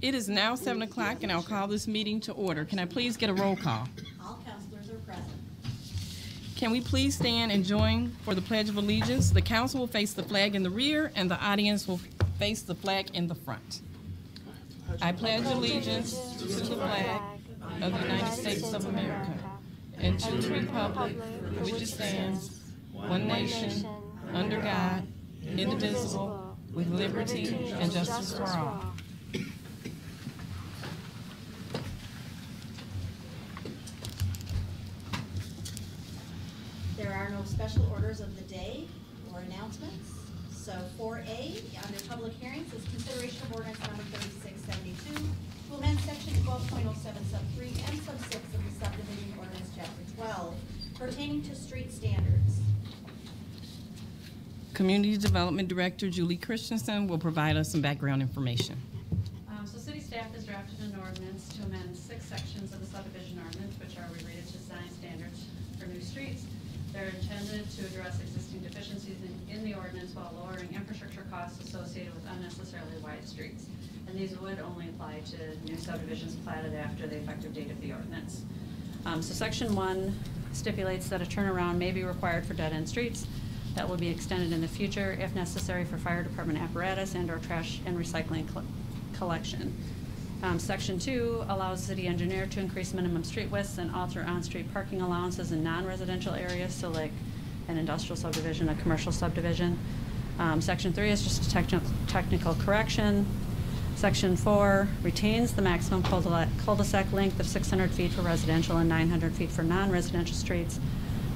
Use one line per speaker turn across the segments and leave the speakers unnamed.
It is now 7 o'clock, and I'll call this meeting to order. Can I please get a roll call?
All councilors are present.
Can we please stand and join for the Pledge of Allegiance? The council will face the flag in the rear, and the audience will face the flag in the front. I pledge allegiance to the flag of the United States of America and to the republic for which it stands, one nation, under God, indivisible, with liberty and justice for all.
There are no special orders of the day or announcements. So 4A, under public hearings, is consideration of ordinance number 3672 to amend section 12.07 sub 3 and sub 6 of the subdivision ordinance chapter 12 pertaining to street standards.
Community Development Director Julie Christensen will provide us some background information.
So city staff has drafted an ordinance to amend 6 sections of the subdivision ordinance, which are related to design standards for new streets. They're intended to address existing deficiencies in the ordinance while lowering infrastructure costs associated with unnecessarily wide streets. And these would only apply to new subdivisions platted after the effective date of the ordinance. So section 1 stipulates that a turnaround may be required for dead-end streets that will be extended in the future if necessary for fire department apparatus and or trash and recycling collection. Section 2 allows the city engineer to increase minimum street widths and alter on-street parking allowances in non-residential areas, so like an industrial subdivision, a commercial subdivision. Section 3 is just a technical correction. Section 4 retains the maximum cul-de-sac length of 600 feet for residential and 900 feet for non-residential streets,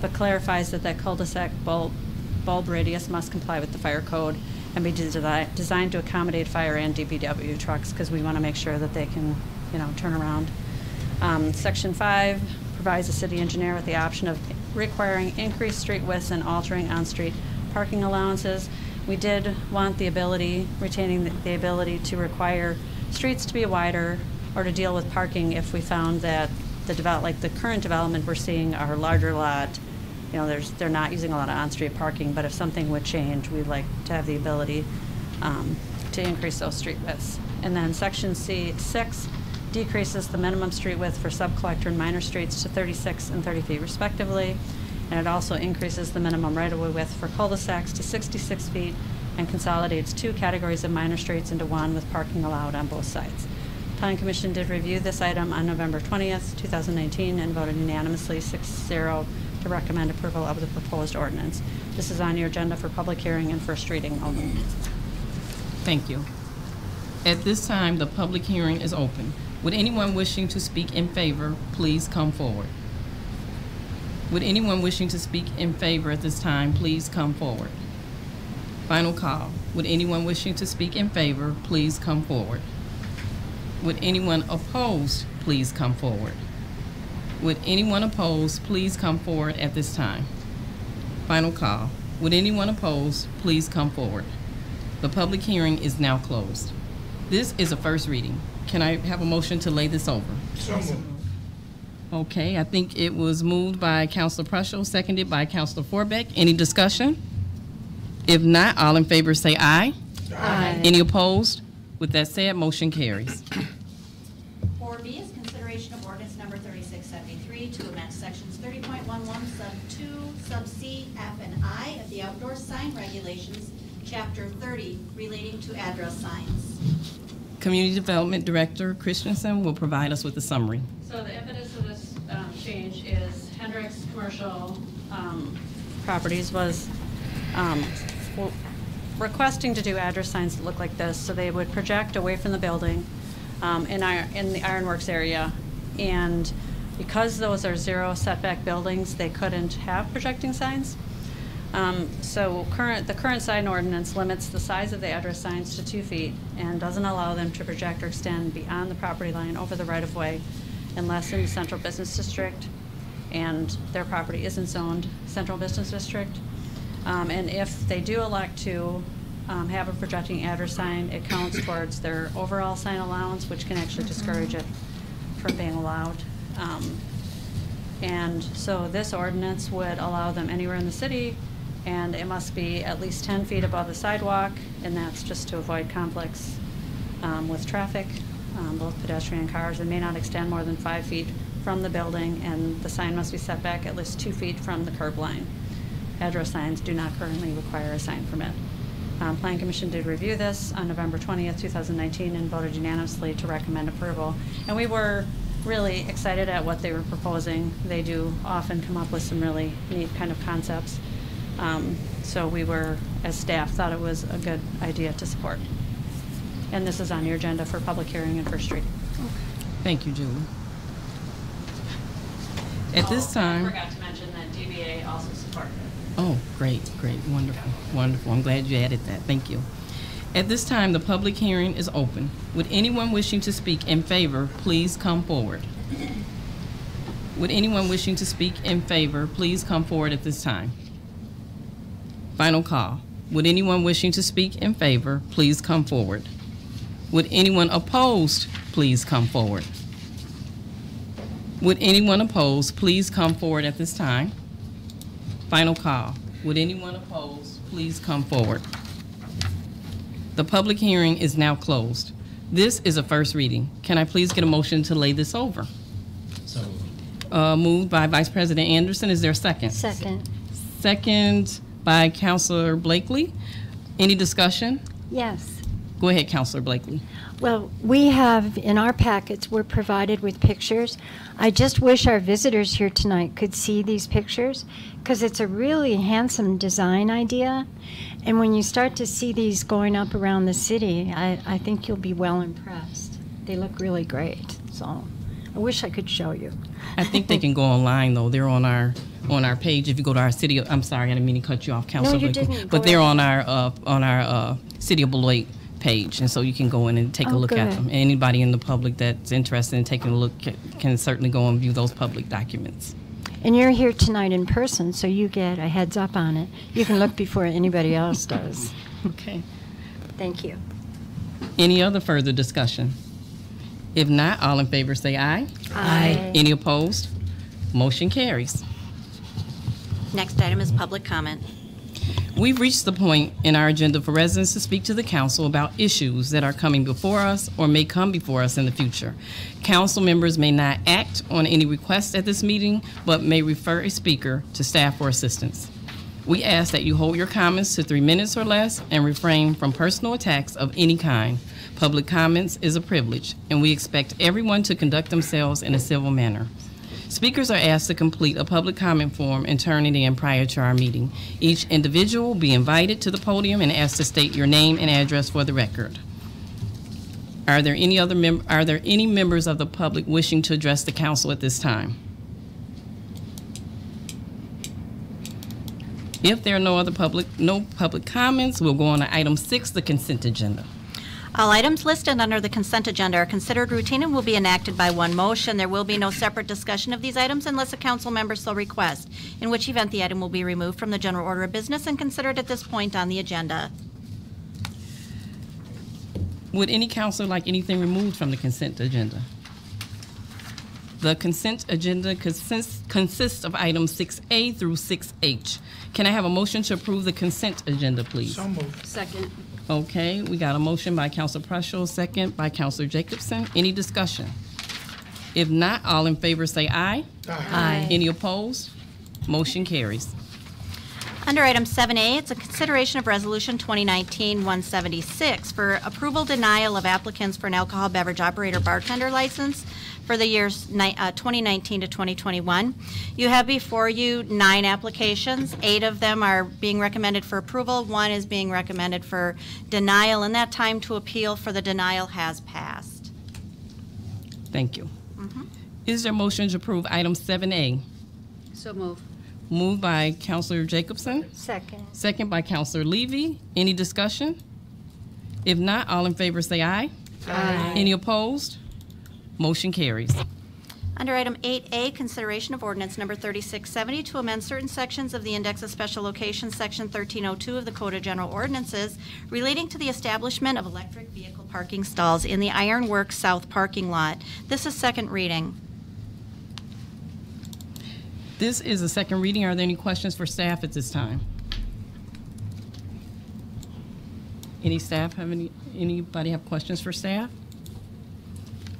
but clarifies that that cul-de-sac bulb radius must comply with the fire code and be designed to accommodate fire and DPW trucks, because we want to make sure that they can, turn around. Section 5 provides the city engineer with the option of requiring increased street widths and altering on-street parking allowances. We did want the ability, retaining the ability to require streets to be wider or to deal with parking if we found that the current development we're seeing are larger lot. They're not using a lot of on-street parking, but if something would change, we'd like to have the ability to increase those street widths. And then section 6 decreases the minimum street width for sub-collector and minor streets to 36 and 30 feet respectively. And it also increases the minimum right-of-way width for cul-de-sacs to 66 feet and consolidates 2 categories of minor streets into one with parking allowed on both sides. Planning Commission did review this item on November 20th, 2019 and voted unanimously 6-0 to recommend approval of the proposed ordinance. This is on your agenda for public hearing and first reading only.
Thank you. At this time, the public hearing is open. Would anyone wishing to speak in favor please come forward? Would anyone wishing to speak in favor at this time please come forward? Final call. Would anyone wishing to speak in favor please come forward? Would anyone opposed please come forward? Would anyone opposed please come forward at this time? Final call. Would anyone opposed please come forward? The public hearing is now closed. This is a first reading. Can I have a motion to lay this over?
So moved.
Okay, I think it was moved by Councilor Prushel, seconded by Councilor Forbeck. Any discussion? If not, all in favor say aye.
Aye.
Any opposed? With that said, motion carries.
4B is consideration of ordinance number 3673 to amend sections 30.11 sub 2, sub C, F, and I of the outdoor sign regulations, chapter 30, relating to address signs.
Community Development Director Christensen will provide us with a summary.
So the impetus of this change is Hendrick's Commercial Properties was requesting to do address signs that look like this, so they would project away from the building in the ironworks area, and because those are 0 setback buildings, they couldn't have projecting signs. So the current sign ordinance limits the size of the address signs to 2 feet and doesn't allow them to project or extend beyond the property line over the right-of-way unless in the central business district, and their property isn't zoned central business district. And if they do elect to have a projecting address sign, it counts towards their overall sign allowance, which can actually discourage it from being allowed. And so this ordinance would allow them anywhere in the city, and it must be at least 10 feet above the sidewalk, and that's just to avoid conflicts with traffic. both pedestrian and cars, and may not extend more than 5 feet from the building, and the sign must be set back at least 2 feet from the curb line. Address signs do not currently require a sign permit. Plan Commission did review this on November 20th, 2019, and voted unanimously to recommend approval. And we were really excited at what they were proposing. They do often come up with some really neat kind of concepts. So we were, as staff, thought it was a good idea to support. And this is on your agenda for public hearing and first reading.
Thank you, Julie. At this time.
I forgot to mention that DBA also supported it.
Oh, great, wonderful, wonderful. I'm glad you added that. Thank you. At this time, the public hearing is open. Would anyone wishing to speak in favor, please come forward? Would anyone wishing to speak in favor, please come forward at this time? Final call. Would anyone wishing to speak in favor, please come forward? Would anyone opposed, please come forward? Would anyone opposed, please come forward at this time? Final call. Would anyone opposed, please come forward? The public hearing is now closed. This is a first reading. Can I please get a motion to lay this over?
So
Moved by Vice President Anderson. Is there a second?
Second.
Second by Councilor Blakely. Any discussion?
Yes.
Go ahead, Councilor Blakely.
Well, we have, in our packets, we're provided with pictures. I just wish our visitors here tonight could see these pictures, because it's a really handsome design idea. And when you start to see these going up around the city, I think you'll be well impressed. They look really great. So I wish I could show you.
I think they can go online, though. They're on our page. If you go to our city, I'm sorry, I didn't mean to cut you off, Councilor
you
Blakely.
didn't.
But
Go
they're
ahead.
on our City of Beloit page, and so you can go in and take a
Oh,
look at
good.
them. Anybody in the public that's interested in taking a look can certainly go and view those public documents.
And you're here tonight in person, so you get a heads up on it. You can look before anybody else does.
Okay.
Thank you.
Any other further discussion? If not, all in favor say aye.
Aye.
Any opposed? Motion carries.
Next item is public comment.
We've reached the point in our agenda for residents to speak to the council about issues that are coming before us or may come before us in the future. Council members may not act on any requests at this meeting, but may refer a speaker to staff for assistance. We ask that you hold your comments to 3 minutes or less and refrain from personal attacks of any kind. Public comments is a privilege, and we expect everyone to conduct themselves in a civil manner. Speakers are asked to complete a public comment form and turn it in prior to our meeting. Each individual will be invited to the podium and asked to state your name and address for the record. Are there any members of the public wishing to address the council at this time? If there are no public comments, we'll go on to item 6, the consent agenda.
All items listed under the consent agenda are considered routine and will be enacted by one motion. There will be no separate discussion of these items unless a council member so requests, in which event the item will be removed from the general order of business and considered at this point on the agenda.
Would any councilor like anything removed from the consent agenda? The consent agenda consists of items 6A through 6H. Can I have a motion to approve the consent agenda, please?
so moved.
Second.
Okay, we got a motion by Councilor Prushel, second by Councilor Jacobson. Any discussion? If not, all in favor say aye.
Aye.
Any opposed? Motion carries.
Under item 7A, it's a consideration of resolution 2019-176 for approval denial of applicants for an alcohol beverage operator bartender license for the years 2019 to 2021. You have before you 9 applications. 8 of them are being recommended for approval. 1 is being recommended for denial, and that time to appeal for the denial has passed.
Thank you. Is there a motion to approve item 7A?
So move.
Moved by Councilor Jacobson,
Second.
second by Councilor Levy. Any discussion? If not, all in favor say aye.
Aye.
Any opposed? Motion carries.
Under item 8A, consideration of ordinance number 3670 to amend certain sections of the Index of Special Locations, Section 1302 of the Code of General Ordinances relating to the establishment of electric vehicle parking stalls in the Ironworks South parking lot. This is second reading.
This is a second reading. Are there any questions for staff at this time? Anybody have questions for staff?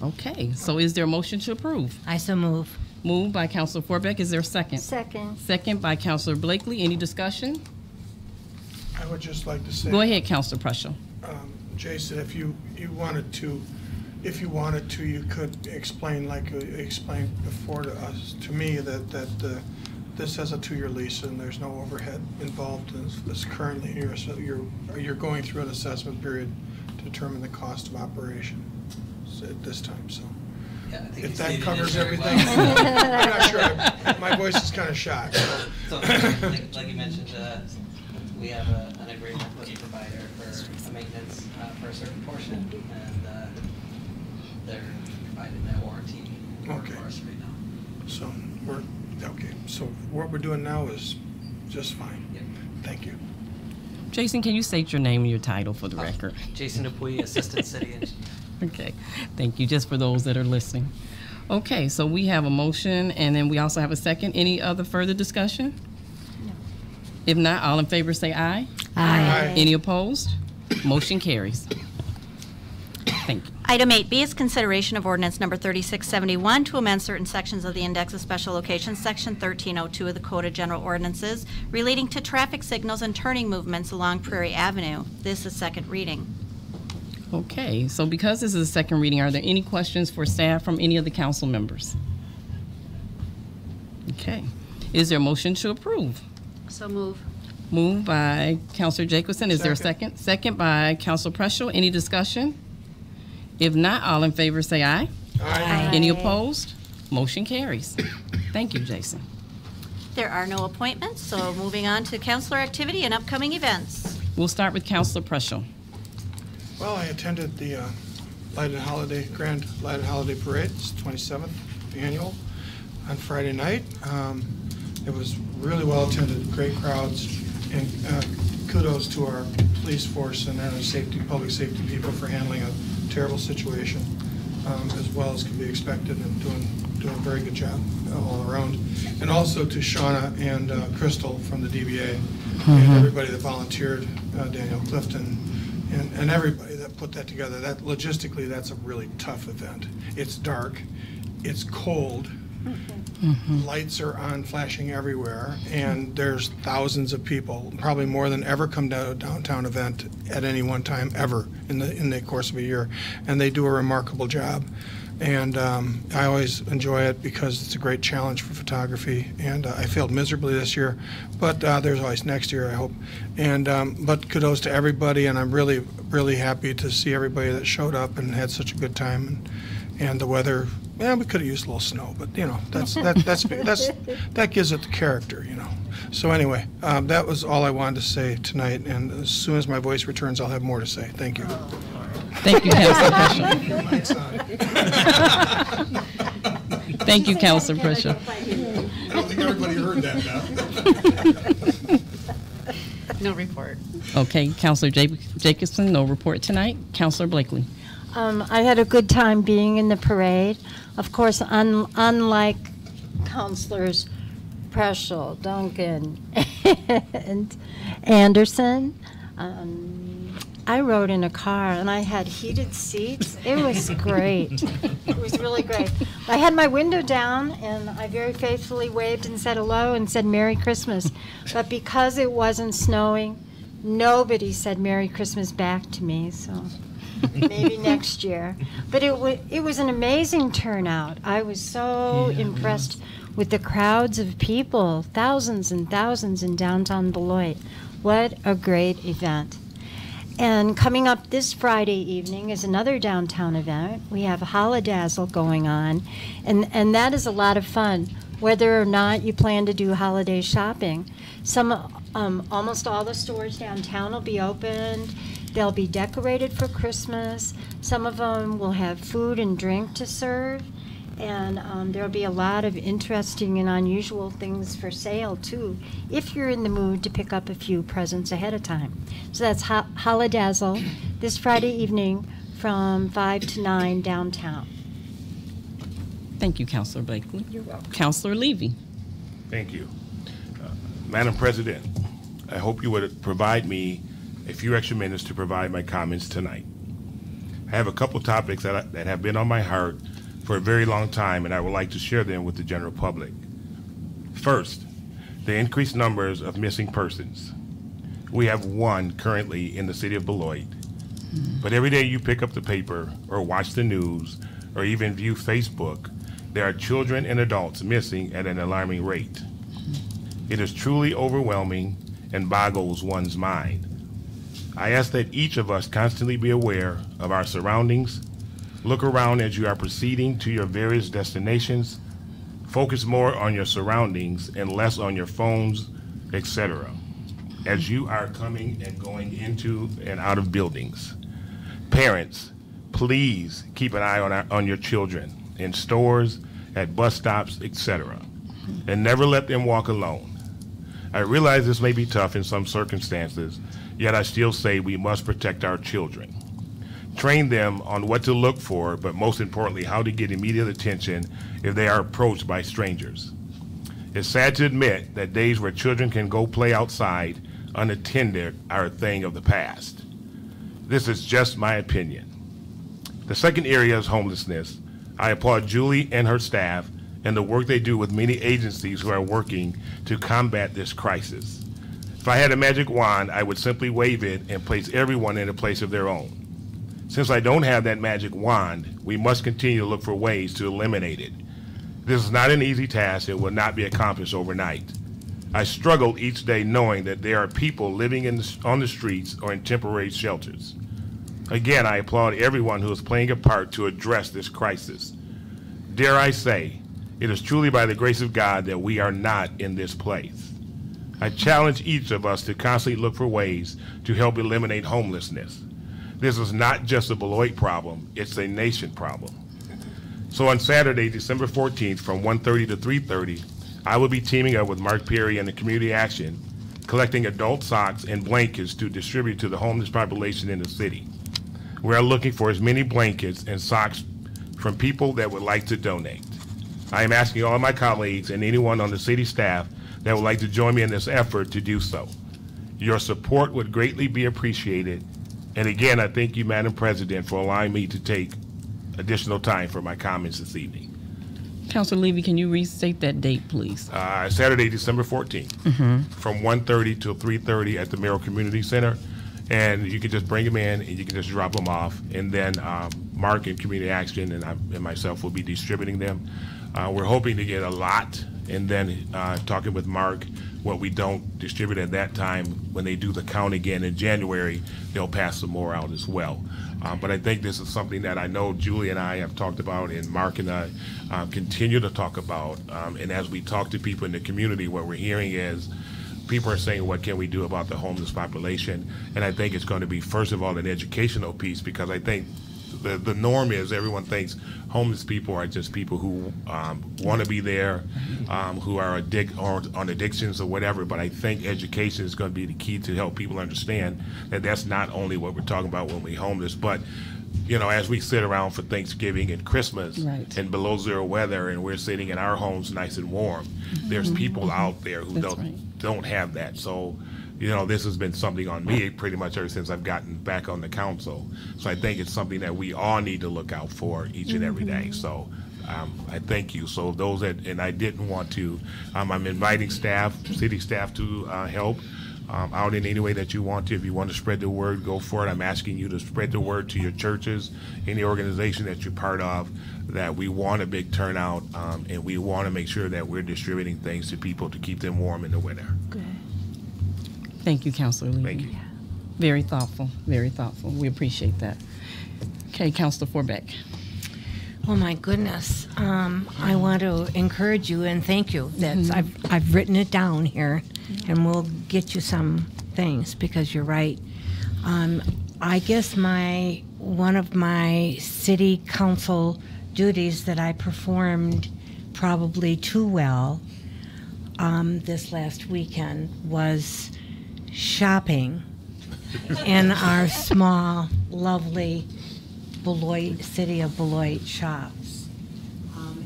Okay, so is there a motion to approve?
I so move.
Moved by Counselor Forbeck. Is there a second?
Second.
Second by Counselor Blakely. Any discussion?
I would just like to say,
Go ahead, Counselor Preschel.
Jason, if you wanted to, you could explain, like you explained before to us, to me, that this has a 2-year lease and there's no overhead involved in this currently. You're going through an assessment period to determine the cost of operation at this time. So
Yeah, I think
if
you
that
stated it
covers
very
everything,
well.
I'm not sure. My voice is kind of shot.
So, like you mentioned, we have an agreement with the provider for a maintenance for a certain portion, and they're providing that warranty
Okay.
for us right now.
So we're okay. So what we're doing now is just fine.
Yep.
Thank you.
Jason, can you state your name and your title for the record?
Jason Dupuy, Assistant City Engineer.
Okay, thank you, just for those that are listening. Okay, so we have a motion, and then we also have a second. Any other further discussion?
No.
If not, all in favor say aye.
Aye.
Any opposed? Motion carries. Thank you.
Item 8B is consideration of ordinance number 3671 to amend certain sections of the Index of Special Locations, Section 1302 of the Code of General Ordinances relating to traffic signals and turning movements along Prairie Avenue. This is second reading.
Okay, so because this is a second reading, are there any questions for staff from any of the council members? Okay, is there a motion to approve?
So move.
Moved by Counselor Jacobson. Is there a
Second.
second? Second by Counselor Preschel. Any discussion? If not, all in favor say aye.
Aye.
Any opposed? Motion carries. Thank you, Jason.
There are no appointments, so moving on to councilor activity and upcoming events.
We'll start with Counselor Preschel.
Well, I attended the Grand Light and Holiday Parade. It's 27th annual on Friday night. It was really well attended, great crowds, and kudos to our police force and our public safety people for handling a terrible situation as well as can be expected, and doing a very good job all around. And also to Shauna and Crystal from the DBA and everybody that volunteered, Daniel Clifton, and everybody that put that together. That logistically, that's a really tough event. It's dark, it's cold, lights are on, flashing everywhere, and there's thousands of people, probably more than ever come to a downtown event at any one time ever in the course of a year, and they do a remarkable job. And I always enjoy it because it's a great challenge for photography. And I failed miserably this year, but there's always next year, I hope. And but kudos to everybody, and I'm really, really happy to see everybody that showed up and had such a good time. And the weather, yeah, we could have used a little snow, but you know, that gives it the character, you know. So anyway, that was all I wanted to say tonight. And as soon as my voice returns, I'll have more to say. Thank you.
Thank you, Counselor Preschel.
Mike's on.
Thank you, Counselor Preschel.
I don't think everybody heard that now.
No report.
Okay, Counselor Jacobson, no report tonight. Counselor Blakely.
I had a good time being in the parade. Of course, unlike Councilors Preschel, Duncan, and Anderson, I rode in a car and I had heated seats. It was great. It was really great. I had my window down and I very faithfully waved and said hello and said Merry Christmas. But because it wasn't snowing, nobody said Merry Christmas back to me, so maybe next year. But it was an amazing turnout. I was so impressed with the crowds of people, thousands and thousands in downtown Beloit. What a great event. And coming up this Friday evening is another downtown event. We have a Holidazzle going on, and that is a lot of fun, whether or not you plan to do holiday shopping. Almost all the stores downtown will be opened. They'll be decorated for Christmas. Some of them will have food and drink to serve. And there'll be a lot of interesting and unusual things for sale, too, if you're in the mood to pick up a few presents ahead of time. So that's Holidazzle this Friday evening from 5 to 9 downtown.
Thank you, Counselor Blakely. You're welcome. Counselor Levy.
Thank you. Madam President, I hope you would provide me a few extra minutes to provide my comments tonight. I I have a couple topics that have been on my heart for a very long time, and I would like to share them with the general public. First, the increased numbers of missing persons. We have one currently in the city of Beloit, but every day you pick up the paper or watch the news or even view Facebook, there are children and adults missing at an alarming rate. It is truly overwhelming and boggles one's mind. I ask that each of us constantly be aware of our surroundings, look around as you are proceeding to your various destinations, focus more on your surroundings and less on your phones, etc., as you are coming and going into and out of buildings. Parents, please keep an eye on your children in stores, at bus stops, etc., and never let them walk alone. I realize this may be tough in some circumstances, yet I still say we must protect our children. Train them on what to look for, but most importantly, how to get immediate attention if they are approached by strangers. It's sad to admit that days where children can go play outside unattended are a thing of the past. This is just my opinion. The second area is homelessness. I applaud Julie and her staff and the work they do with many agencies who are working to combat this crisis. If I had a magic wand, I would simply wave it and place everyone in a place of their own. Since I don't have that magic wand, we must continue to look for ways to eliminate it. This is not an easy task and will not be accomplished overnight. I struggle each day knowing that there are people living on the streets or in temporary shelters. Again, I applaud everyone who is playing a part to address this crisis. Dare I say, it is truly by the grace of God that we are not in this place. I challenge each of us to constantly look for ways to help eliminate homelessness. This is not just a Beloit problem, it's a nation problem. So on Saturday, December 14th, from 1:30 to 3:30, I will be teaming up with Mark Perry and the Community Action, collecting adult socks and blankets to distribute to the homeless population in the city. We are looking for as many blankets and socks from people that would like to donate. I am asking all of my colleagues and anyone on the city staff that would like to join me in this effort to do so. Your support would greatly be appreciated. And again, I thank you, Madam President, for allowing me to take additional time for my comments this evening.
Councilor Levy, can you restate that date, please?
Saturday, December 14th, from 1:30 to 3:30 at the Merrill Community Center. And you can just bring them in and you can just drop them off. And then Mark and Community Action and myself will be distributing them. We're hoping to get a lot, and then talking with Mark, what we don't distribute at that time, when they do the count again in January, they'll pass some more out as well. But I think this is something that I know Julie and I have talked about, and Mark and I continue to talk about. And as we talk to people in the community, what we're hearing is people are saying, what can we do about the homeless population? And I think it's going to be, first of all, an educational piece, because I think the norm is everyone thinks homeless people are just people who want to be there, who are on addictions or whatever. But I think education is going to be the key to help people understand that that's not only what we're talking about when we're homeless, but you know, as we sit around for Thanksgiving and Christmas and below zero weather, and we're sitting in our homes nice and warm, there's people out there who don't have that. So, you know, this has been something on me pretty much ever since I've gotten back on the council. So I think it's something that we all need to look out for each and every day. So I thank you. So those that, and I didn't want to, I'm inviting staff, city staff to help out in any way that you want to. If you want to spread the word, go for it. I'm asking you to spread the word to your churches, any organization that you're part of, that we want a big turnout, and we want to make sure that we're distributing things to people to keep them warm in the winter.
Good.
Thank you, Councilor Levy.
Thank you.
Very thoughtful, very thoughtful. We appreciate that. Okay, Councilor Forbeck.
Oh my goodness! I want to encourage you and thank you. That's I've written it down here, and we'll get you some things because you're right. I guess one of my city council duties that I performed probably too well this last weekend was shopping in our small, lovely Beloit, city of Beloit shops.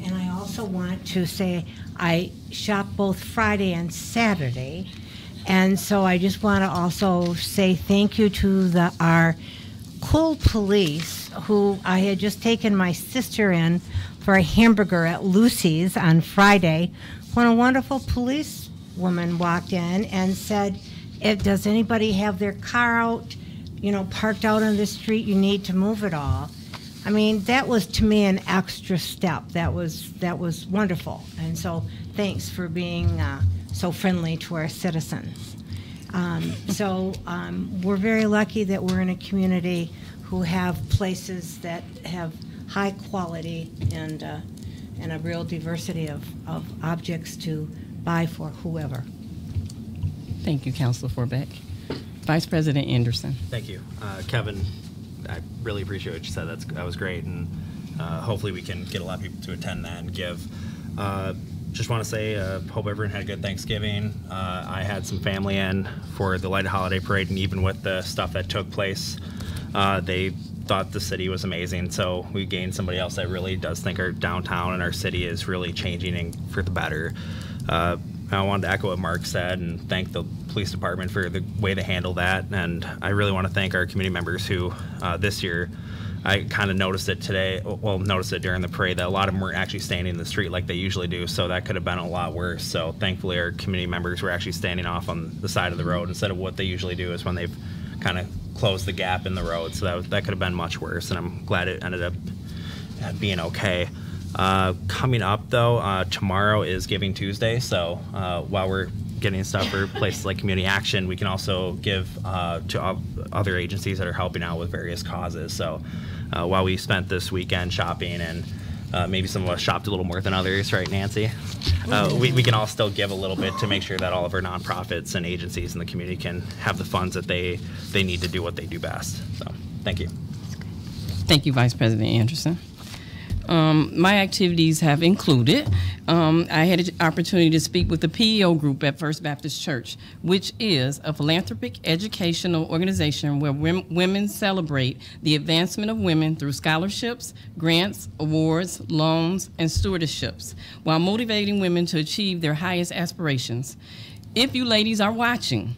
And I also want to say I shop both Friday and Saturday. And so I just want to also say thank you to our cool police who I had just taken my sister in for a hamburger at Lucy's on Friday when a wonderful policewoman walked in and said, does anybody have their car out, parked out on the street? You need to move it all. I mean, that was to me an extra step. That was wonderful. And so thanks for being so friendly to our citizens. We're very lucky that we're in a community who have places that have high quality and a real diversity of objects to buy for whoever.
Thank you, Councilor Forbeck. Vice President Anderson.
Thank you. Kevin, I really appreciate what you said. That was great, and hopefully we can get a lot of people to attend that and give. Just want to say, hope everyone had a good Thanksgiving. I had some family in for the Light Holiday Parade, and even with the stuff that took place, they thought the city was amazing. So we gained somebody else that really does think our downtown and our city is really changing for the better. I wanted to echo what Mark said and thank the police department for the way they handle that. And I really want to thank our community members who this year, I kind of noticed it today, noticed it during the parade, that a lot of them weren't actually standing in the street like they usually do, so that could have been a lot worse. So thankfully our community members were actually standing off on the side of the road instead of what they usually do is when they've kind of closed the gap in the road. So that could have been much worse, and I'm glad it ended up being okay. Coming up though, tomorrow is Giving Tuesday, so while we're getting stuff for places like Community Action, we can also give to other agencies that are helping out with various causes. So while we spent this weekend shopping, and maybe some of us shopped a little more than others, right, Nancy? We can all still give a little bit to make sure that all of our nonprofits and agencies in the community can have the funds that they need to do what they do best. So thank you.
Thank you, Vice President Anderson. My activities have included, I had an opportunity to speak with the PEO group at First Baptist Church, which is a philanthropic educational organization where women celebrate the advancement of women through scholarships, grants, awards, loans, and stewardeships, while motivating women to achieve their highest aspirations. If you ladies are watching,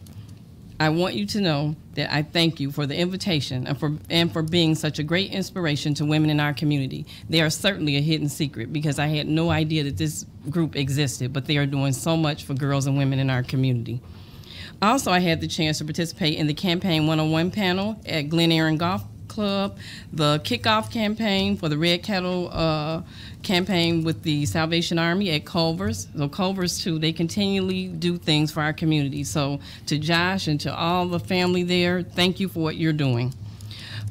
I want you to know that I thank you for the invitation and for being such a great inspiration to women in our community. They are certainly a hidden secret because I had no idea that this group existed, but they are doing so much for girls and women in our community. Also, I had the chance to participate in the Campaign 101 panel at Glen Erin Golf Club, the kickoff campaign for the Red Kettle campaign with the Salvation Army at Culver's. So Culver's too, they continually do things for our community. So to Josh and to all the family there, thank you for what you're doing.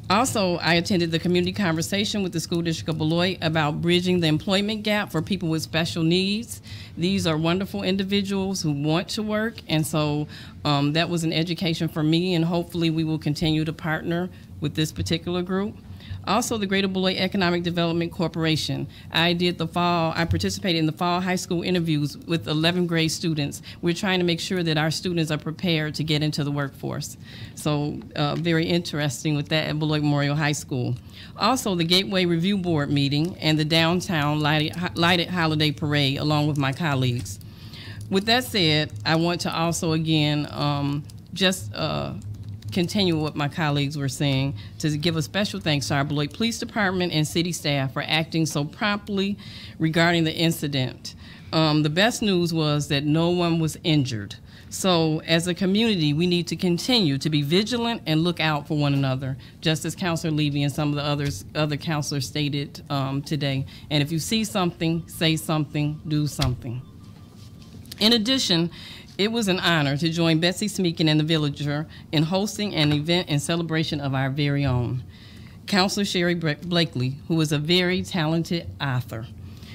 Also, I attended the community conversation with the School District of Beloit about bridging the employment gap for people with special needs. These are wonderful individuals who want to work, and so that was an education for me, and hopefully we will continue to partner with this particular group. Also, the Greater Beloit Economic Development Corporation. I participated in the fall high school interviews with 11th grade students. We're trying to make sure that our students are prepared to get into the workforce. So very interesting with that at Beloit Memorial High School. Also, the Gateway Review Board meeting and the downtown lighted holiday parade along with my colleagues. With that said, I want to also again continue what my colleagues were saying, to give a special thanks to our Beloit Police Department and city staff for acting so promptly regarding the incident. The best news was that no one was injured. So as a community, we need to continue to be vigilant and look out for one another, just as Councilor Levy and some of the other councilors stated today. And if you see something, say something, do something. In addition, it was an honor to join Betsy Smeekin and the Villager in hosting an event in celebration of our very own Councilor Sherry Blakely, who is a very talented author.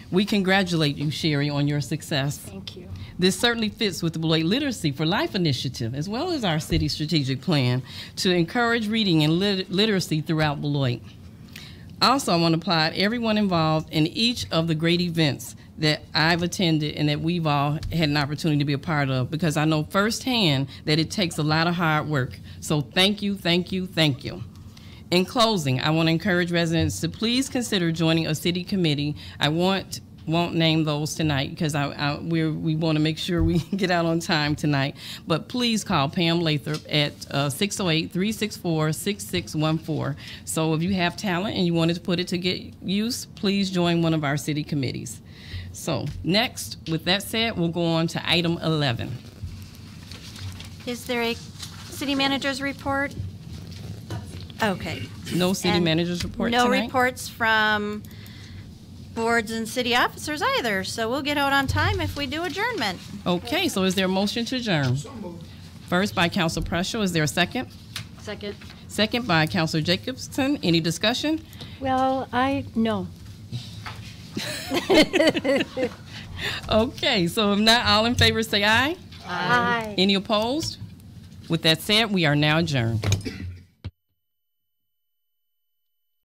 We congratulate you, Sherry, on your success.
Thank you.
This certainly fits with the Beloit Literacy for Life initiative, as well as our city strategic plan to encourage reading and literacy throughout Beloit. Also, I want to applaud everyone involved in each of the great events that I've attended and that we've all had an opportunity to be a part of, because I know firsthand that it takes a lot of hard work. So thank you, thank you, thank you. In closing, I want to encourage residents to please consider joining a city committee. I want won't name those tonight because we want to make sure we get out on time tonight. But please call Pam Lathrop at 608-364-6614. So if you have talent and you wanted to put it to get use, please join one of our city committees. So next, with that said, we'll go on to item 11.
Is there a city manager's report? Okay.
No city
And
manager's report
No
tonight?
reports from boards and city officers either, so we'll get out on time if we do adjournment.
Okay, so is there a motion to adjourn? First by Council Preschel, is there a second?
Second.
Second by Councilor Jacobson. Any discussion?
Well, no.
Okay, so if not, all in favor say aye.
Aye.
Any opposed? With that said, we are now adjourned.